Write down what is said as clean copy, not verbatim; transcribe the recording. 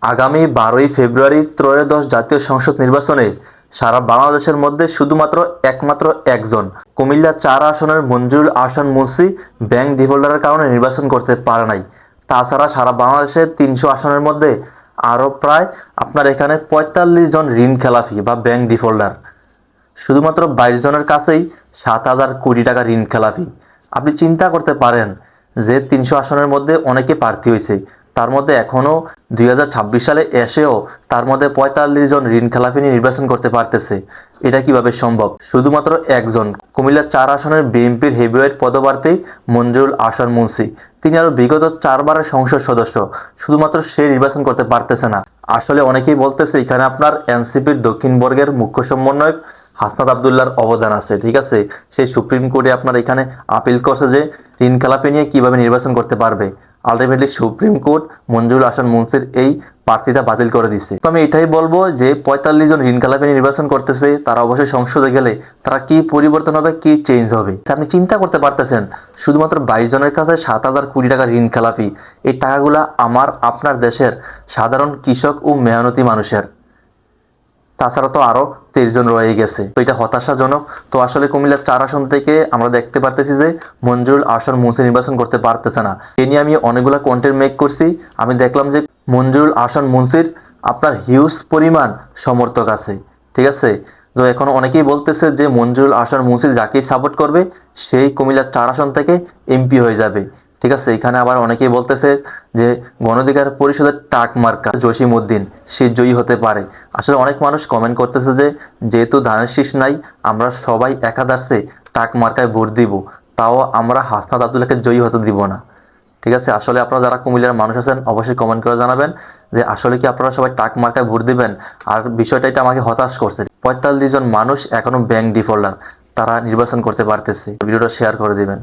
আগামী 12ই ফেব্রুয়ারি ত্রয়োদশ জাতীয় সংসদ নির্বাচনে সারা বাংলাদেশের মধ্যে শুধুমাত্র একমাত্র একজন কুমিল্লা 4 আসনের মঞ্জুরুল আহসান মুন্সী ব্যাংক ডিফল্টারের কারণে নির্বাচন করতে পারে নাই। তাছাড়া সারা বাংলাদেশের 300 আসনের মধ্যে আরও প্রায় আপনার এখানে 45 জন ঋণ খেলাপি বা ব্যাংক ডিফল্টার। শুধুমাত্র 22 জনের কাছেই 7,000 কোটি টাকা ঋণ খেলাপি। আপনি চিন্তা করতে পারেন যে 300 আসনের মধ্যে অনেকে প্রার্থী হয়েছে, তার মধ্যে এখনও 2026 সালে এসেও তার মধ্যে 45 জন ঋণ খেলাপি নিয়ে নির্বাচন করতে পারতেছে। এটা কিভাবে সম্ভব? শুধুমাত্র একজন কুমিল্লা 4 আসনের বিএনপির হেভিওয়েট পদপ্রার্থী মঞ্জুরুল আহসান মুন্সী, তিনি আরো বিগত 4বারের সংসদ সদস্য, শুধুমাত্র সে নির্বাচন করতে পারতেছে না। আসলে অনেকেই বলতেছে এখানে আপনার এনসিপির দক্ষিণ বর্গের মুখ্য সমন্বয়ক হাসনাত আবদুল্লাহর অবদান আছে। ঠিক আছে, সেই সুপ্রিম কোর্টে আপনার এখানে আপিল করছে যে ঋণ খেলাপি নিয়ে কিভাবে নির্বাচন করতে পারবে। Ultimately supreme court Manjurul Ahsan মুন্সির এই প্রার্থিতা বাতিল করে দিছে। তো আমি এটাই বলবো যে 45 জন ঋণ খেলাপি নিয়ে নির্বাচন করতেছে, তারা অবশ্যই সংসদে গেলে তারা কি পরিবর্তন হবে, কি চেঞ্জ হবে আপনি চিন্তা করতে পারতেছেন। শুধুমাত্র 22 জনের কাছে 7,000 কোটি টাকা ঋণ খেলাপি। এই টাকাগুলা আমার আপনার দেশের সাধারণ কৃষক ও মেহনতি মানুষের। তাছাড়া তো আরো 23 জন রয়ে গেছে। তো এটা হতাশাজনক। তো আসলে কুমিল্লা 4 আসন থেকে আমরা দেখতে পারতেছি যে মঞ্জুরুল আহসান মুন্সী নির্বাচন করতে পারতেছে না। এ নিয়ে আমি অনেকগুলো কন্টেন্ট মেক করছি। আমি দেখলাম যে মঞ্জুরুল আহসান মুন্সীর আপনার হিউজ পরিমাণ সমর্থক আছে। ঠিক আছে, তো এখন অনেকেই বলতেছে যে মঞ্জুরুল আহসান মুন্সী যাকেই সাপোর্ট করবে সেই কুমিল্লা 4 আসন থেকে এমপি হয়ে যাবে। ঠিক আছে, এখানে আবার অনেকেই বলতেছে যে গণ অধিকার পরিষদের টাক মার্কা জসিম উদ্দিন সে জয়ী হতে পারে। আসলে অনেক মানুষ কমেন্ট করতেছে যে যেহেতু ধানের শীষ নাই, আমরা সবাই একাদার্সে টাক মার্কায় ভোট দিব, তাও আমরা হাসনাত আবদুল্লাহকে জয়ী হতে দিব না। ঠিক আছে, আসলে আপনারা যারা কুমিল্লার মানুষ আছেন অবশ্যই কমেন্ট করে জানাবেন যে আসলে কি আপনারা সবাই টাক মার্কায় ভোট দিবেন। আর বিষয়টা এটা আমাকে হতাশ করছে, 45 জন মানুষ এখনো ব্যাংক ডিফল্টার, তারা নির্বাচন করতে পারতেছে। ভিডিওটা শেয়ার করে দিবেন।